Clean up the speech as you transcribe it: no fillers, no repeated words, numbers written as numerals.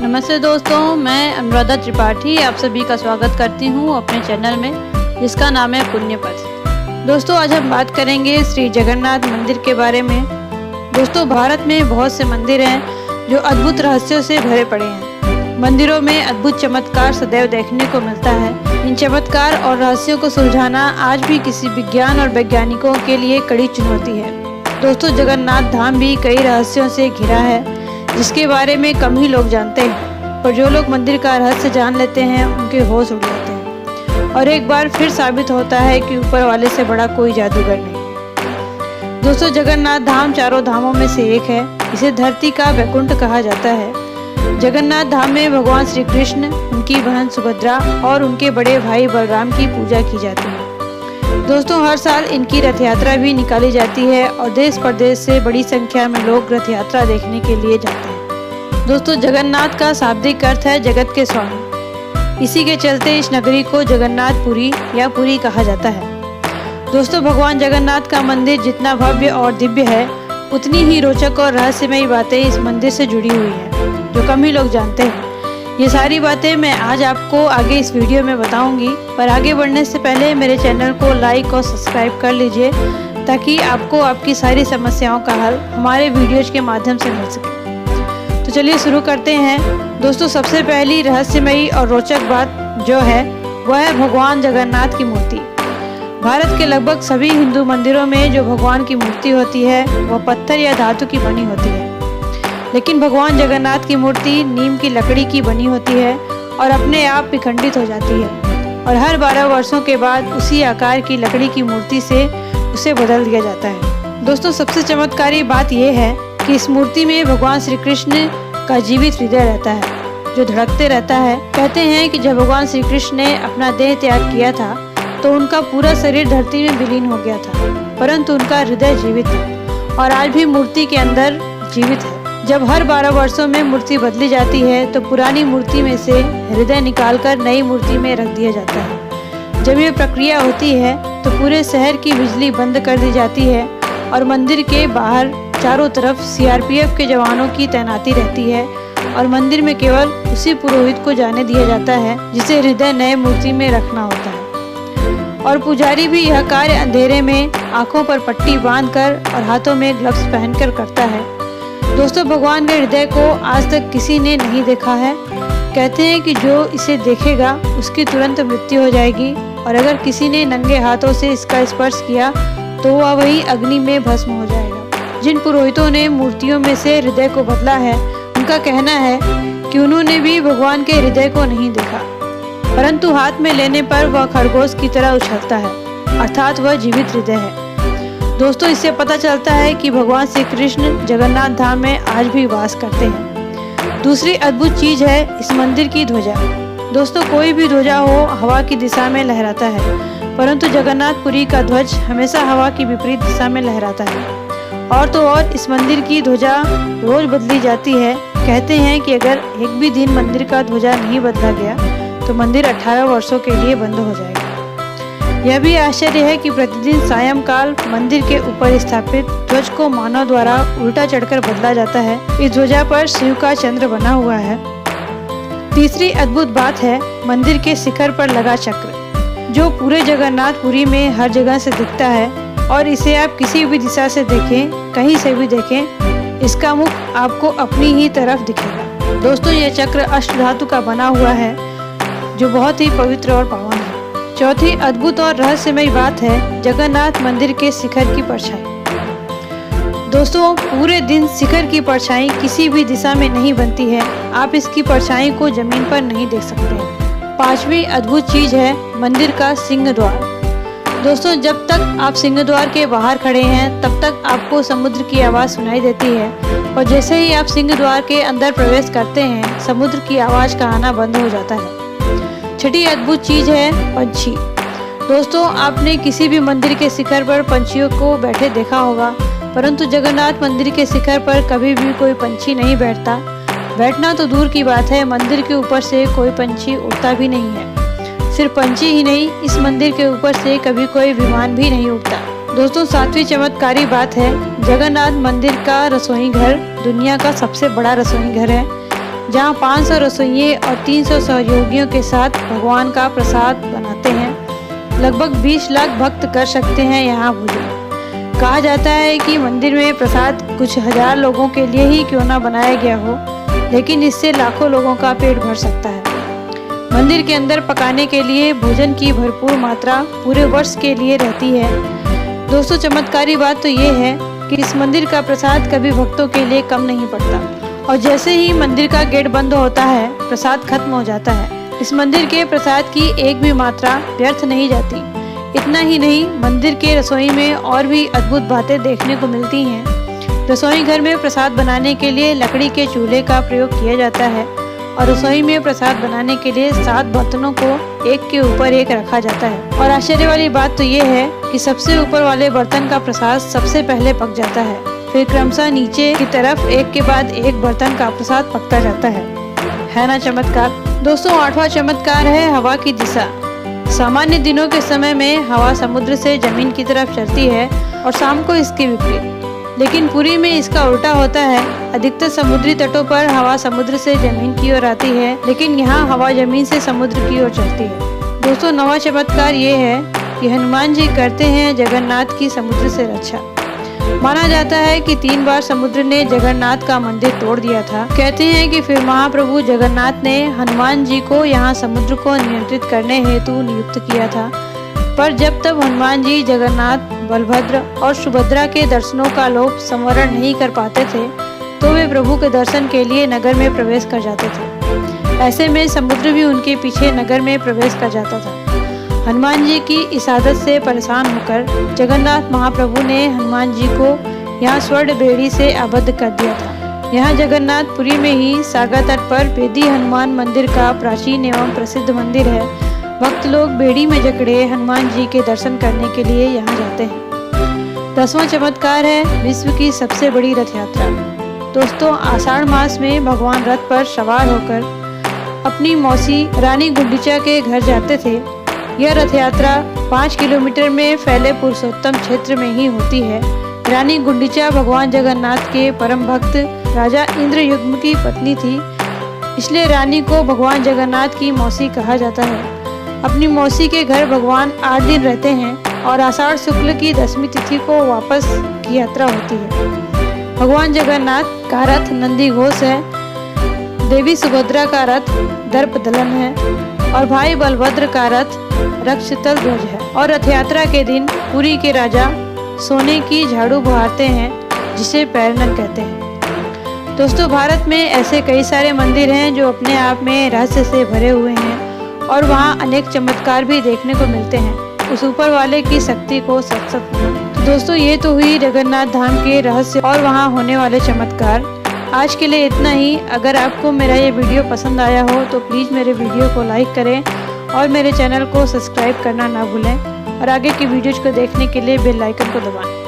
नमस्ते दोस्तों, मैं अनुराधा त्रिपाठी आप सभी का स्वागत करती हूँ अपने चैनल में, जिसका नाम है पुण्य पथ। दोस्तों, आज हम बात करेंगे श्री जगन्नाथ मंदिर के बारे में। दोस्तों, भारत में बहुत से मंदिर हैं जो अद्भुत रहस्यों से भरे पड़े हैं। मंदिरों में अद्भुत चमत्कार सदैव देखने को मिलता है। इन चमत्कार और रहस्यों को सुलझाना आज भी किसी विज्ञान और वैज्ञानिकों के लिए कड़ी चुनौती है। दोस्तों, जगन्नाथ धाम भी कई रहस्यों से घिरा है, जिसके बारे में कम ही लोग जानते हैं। पर जो लोग मंदिर का रहस्य जान लेते हैं, उनके होश उड़ जाते हैं और एक बार फिर साबित होता है कि ऊपर वाले से बड़ा कोई जादूगर नहीं। दोस्तों, जगन्नाथ धाम चारों धामों में से एक है। इसे धरती का वैकुंठ कहा जाता है। जगन्नाथ धाम में भगवान श्री कृष्ण, उनकी बहन सुभद्रा और उनके बड़े भाई बलराम की पूजा की जाती है। दोस्तों, हर साल इनकी रथ यात्रा भी निकाली जाती है और देश प्रदेश से बड़ी संख्या में लोग रथ यात्रा देखने के लिए जाते हैं। दोस्तों, जगन्नाथ का शाब्दिक अर्थ है जगत के स्वामी। इसी के चलते इस नगरी को जगन्नाथपुरी या पुरी कहा जाता है। दोस्तों, भगवान जगन्नाथ का मंदिर जितना भव्य और दिव्य है, उतनी ही रोचक और रहस्यमयी बातें इस मंदिर से जुड़ी हुई हैं, जो कम ही लोग जानते हैं। ये सारी बातें मैं आज आपको आगे इस वीडियो में बताऊंगी। पर आगे बढ़ने से पहले मेरे चैनल को लाइक और सब्सक्राइब कर लीजिए, ताकि आपको आपकी सारी समस्याओं का हल हमारे वीडियोज के माध्यम से मिल सके। तो चलिए शुरू करते हैं। दोस्तों, सबसे पहली रहस्यमयी और रोचक बात जो है वह है भगवान जगन्नाथ की मूर्ति। भारत के लगभग सभी हिंदू मंदिरों में जो भगवान की मूर्ति होती है वह पत्थर या धातु की बनी होती है, लेकिन भगवान जगन्नाथ की मूर्ति नीम की लकड़ी की बनी होती है और अपने आप विखंडित हो जाती है और हर 12 वर्षों के बाद उसी आकार की लकड़ी की मूर्ति से उसे बदल दिया जाता है। दोस्तों, सबसे चमत्कारी बात यह है कि इस मूर्ति में भगवान श्री कृष्ण का जीवित हृदय रहता है, जो धड़कते रहता है। कहते हैं कि जब भगवान श्री कृष्ण ने अपना देह त्याग किया था तो उनका पूरा शरीर धरती में विलीन हो गया था, परंतु उनका हृदय जीवित था और आज भी मूर्ति के अंदर जीवित है। जब हर 12 वर्षों में मूर्ति बदली जाती है तो पुरानी मूर्ति में से हृदय निकालकर नई मूर्ति में रख दिया जाता है। जब ये प्रक्रिया होती है तो पूरे शहर की बिजली बंद कर दी जाती है और मंदिर के बाहर चारों तरफ सीआरपीएफ के जवानों की तैनाती रहती है और मंदिर में केवल उसी पुरोहित को जाने दिया जाता है जिसे हृदय नए मूर्ति में रखना होता है। और पुजारी भी यह कार्य अंधेरे में आंखों पर पट्टी बांधकर और हाथों में ग्लव्स पहनकर करता है। दोस्तों, भगवान के हृदय को आज तक किसी ने नहीं देखा है। कहते हैं कि जो इसे देखेगा उसकी तुरंत मृत्यु हो जाएगी और अगर किसी ने नंगे हाथों से इसका स्पर्श किया तो वह वही अग्नि में भस्म हो जाएगा। जिन पुरोहितों ने मूर्तियों में से हृदय को बदला है, उनका कहना है कि उन्होंने भी भगवान के हृदय को नहीं देखा, परंतु हाथ में लेने पर वह खरगोश की तरह उछलता है, अर्थात वह जीवित हृदय है। दोस्तों, इससे पता चलता है कि भगवान श्री कृष्ण जगन्नाथ धाम में आज भी वास करते हैं। दूसरी अद्भुत चीज है इस मंदिर की ध्वजा। दोस्तों, कोई भी ध्वजा हो हवा की दिशा में लहराता है, परंतु जगन्नाथपुरी का ध्वज हमेशा हवा की विपरीत दिशा में लहराता है। और तो और इस मंदिर की ध्वजा रोज बदली जाती है। कहते हैं कि अगर एक भी दिन मंदिर का ध्वजा नहीं बदला गया तो मंदिर 18 वर्षों के लिए बंद हो जाएगा। यह भी आश्चर्य है कि प्रतिदिन सायंकाल मंदिर के ऊपर स्थापित ध्वज को मानव द्वारा उल्टा चढ़कर बदला जाता है। इस ध्वजा पर शिव का चंद्र बना हुआ है। तीसरी अद्भुत बात है मंदिर के शिखर पर लगा चक्र, जो पूरे जगन्नाथपुरी में हर जगह से दिखता है और इसे आप किसी भी दिशा से देखें, कहीं से भी देखें, इसका मुख आपको अपनी ही तरफ दिखेगा। दोस्तों, ये चक्र अष्टधातु का बना हुआ है, जो बहुत ही पवित्र और पावन है। चौथी अद्भुत और रहस्यमयी बात है जगन्नाथ मंदिर के शिखर की परछाई। दोस्तों, पूरे दिन शिखर की परछाई किसी भी दिशा में नहीं बनती है। आप इसकी परछाई को जमीन पर नहीं देख सकते हैं। पांचवी अद्भुत चीज है मंदिर का सिंह द्वार। दोस्तों, जब तक आप सिंह द्वार के बाहर खड़े हैं तब तक आपको समुद्र की आवाज़ सुनाई देती है, और जैसे ही आप सिंह द्वार के अंदर प्रवेश करते हैं समुद्र की आवाज़ का आना बंद हो जाता है। छठी अद्भुत चीज है पंछी। दोस्तों, आपने किसी भी मंदिर के शिखर पर पंछियों को बैठे देखा होगा, परंतु जगन्नाथ मंदिर के शिखर पर कभी भी कोई पंछी नहीं बैठता। बैठना तो दूर की बात है, मंदिर के ऊपर से कोई पंछी उड़ता भी नहीं है। सिर्फ पंछी ही नहीं, इस मंदिर के ऊपर से कभी कोई विमान भी नहीं उड़ता। दोस्तों, सातवीं चमत्कारी बात है जगन्नाथ मंदिर का रसोई घर दुनिया का सबसे बड़ा रसोई घर है। जहां 500 रसोइये और 300 सहयोगियों के साथ भगवान का प्रसाद बनाते हैं। लगभग 20 लाख भक्त कर सकते हैं यहाँ भोजन। कहा जाता है कि मंदिर में प्रसाद कुछ हजार लोगों के लिए ही क्यों ना बनाया गया हो, लेकिन इससे लाखों लोगों का पेट भर सकता है। मंदिर के अंदर पकाने के लिए भोजन की भरपूर मात्रा पूरे वर्ष के लिए रहती है। दोस्तों, चमत्कारी बात तो ये है कि इस मंदिर का प्रसाद कभी भक्तों के लिए कम नहीं पड़ता और जैसे ही मंदिर का गेट बंद होता है प्रसाद खत्म हो जाता है। इस मंदिर के प्रसाद की एक भी मात्रा व्यर्थ नहीं जाती। इतना ही नहीं, मंदिर के रसोई में और भी अद्भुत बातें देखने को मिलती हैं। रसोई घर में प्रसाद बनाने के लिए लकड़ी के चूल्हे का प्रयोग किया जाता है और रसोई में प्रसाद बनाने के लिए 7 बर्तनों को एक के ऊपर एक रखा जाता है। और आश्चर्य वाली बात तो ये है कि सबसे ऊपर वाले बर्तन का प्रसाद सबसे पहले पक जाता है, फिर क्रमशः नीचे की तरफ एक के बाद एक बर्तन का प्रसाद पकता जाता है ना चमत्कार। दोस्तों, 8वां चमत्कार है हवा की दिशा। सामान्य दिनों के समय में हवा समुद्र से जमीन की तरफ चलती है और शाम को इसके विपरीत, लेकिन पुरी में इसका उल्टा होता है। अधिकतर समुद्री तटों पर हवा समुद्र से जमीन की ओर आती है, लेकिन यहाँ हवा जमीन से समुद्र की ओर चलती है। दोस्तों, 9वां चमत्कार ये है कि हनुमान जी करते हैं जगन्नाथ की समुद्र से रक्षा। माना जाता है कि 3 बार समुद्र ने जगन्नाथ का मंदिर तोड़ दिया था। कहते हैं कि फिर महाप्रभु जगन्नाथ ने हनुमान जी को यहाँ समुद्र को नियंत्रित करने हेतु नियुक्त किया था, पर जब तब हनुमान जी जगन्नाथ, बलभद्र और सुभद्रा के दर्शनों का लोभ संवरण नहीं कर पाते थे, तो वे प्रभु के दर्शन के लिए नगर में प्रवेश कर जाते थे। ऐसे में समुद्र भी उनके पीछे नगर में प्रवेश कर जाता था। हनुमान जी की इस आदत से परेशान होकर जगन्नाथ महाप्रभु ने हनुमान जी को यहाँ स्वर्ण बेड़ी से आबद्ध कर दिया था। यहाँ जगन्नाथपुरी में ही सागर तट पर बेदी हनुमान मंदिर का प्राचीन एवं प्रसिद्ध मंदिर है। भक्त लोग बेड़ी में जकड़े हनुमान जी के दर्शन करने के लिए यहाँ जाते हैं। 10वां चमत्कार है विश्व की सबसे बड़ी रथ यात्रा। दोस्तों, आषाढ़ मास में भगवान रथ पर सवार होकर अपनी मौसी रानी गुंडीचा के घर जाते थे। यह रथ यात्रा 5 किलोमीटर में फैले पुरुषोत्तम क्षेत्र में ही होती है। रानी गुंडीचा भगवान जगन्नाथ के परम भक्त राजा इंद्रयुग्म की पत्नी थी, इसलिए रानी को भगवान जगन्नाथ की मौसी कहा जाता है। अपनी मौसी के घर भगवान 8 दिन रहते हैं और आषाढ़ शुक्ल की 10वीं तिथि को वापस की यात्रा होती है। भगवान जगन्नाथ का रथ नंदी घोष है, देवी सुभद्रा का रथ दर्प दलन है और भाई बलभद्र का रथ रक्षितल ध्वज है। और रथ यात्रा के दिन पुरी के राजा सोने की झाड़ू बहारते हैं, जिसे पैरनन कहते हैं। दोस्तों, भारत में ऐसे कई सारे मंदिर हैं जो अपने आप में रहस्य से भरे हुए हैं और वहाँ अनेक चमत्कार भी देखने को मिलते हैं। उस ऊपर वाले की शक्ति को सच तो दोस्तों, ये तो हुई जगन्नाथ धाम के रहस्य और वहाँ होने वाले चमत्कार। आज के लिए इतना ही। अगर आपको मेरा ये वीडियो पसंद आया हो तो प्लीज़ मेरे वीडियो को लाइक करें और मेरे चैनल को सब्सक्राइब करना ना भूलें और आगे की वीडियोज़ को देखने के लिए बेल आइकन को दबाएं।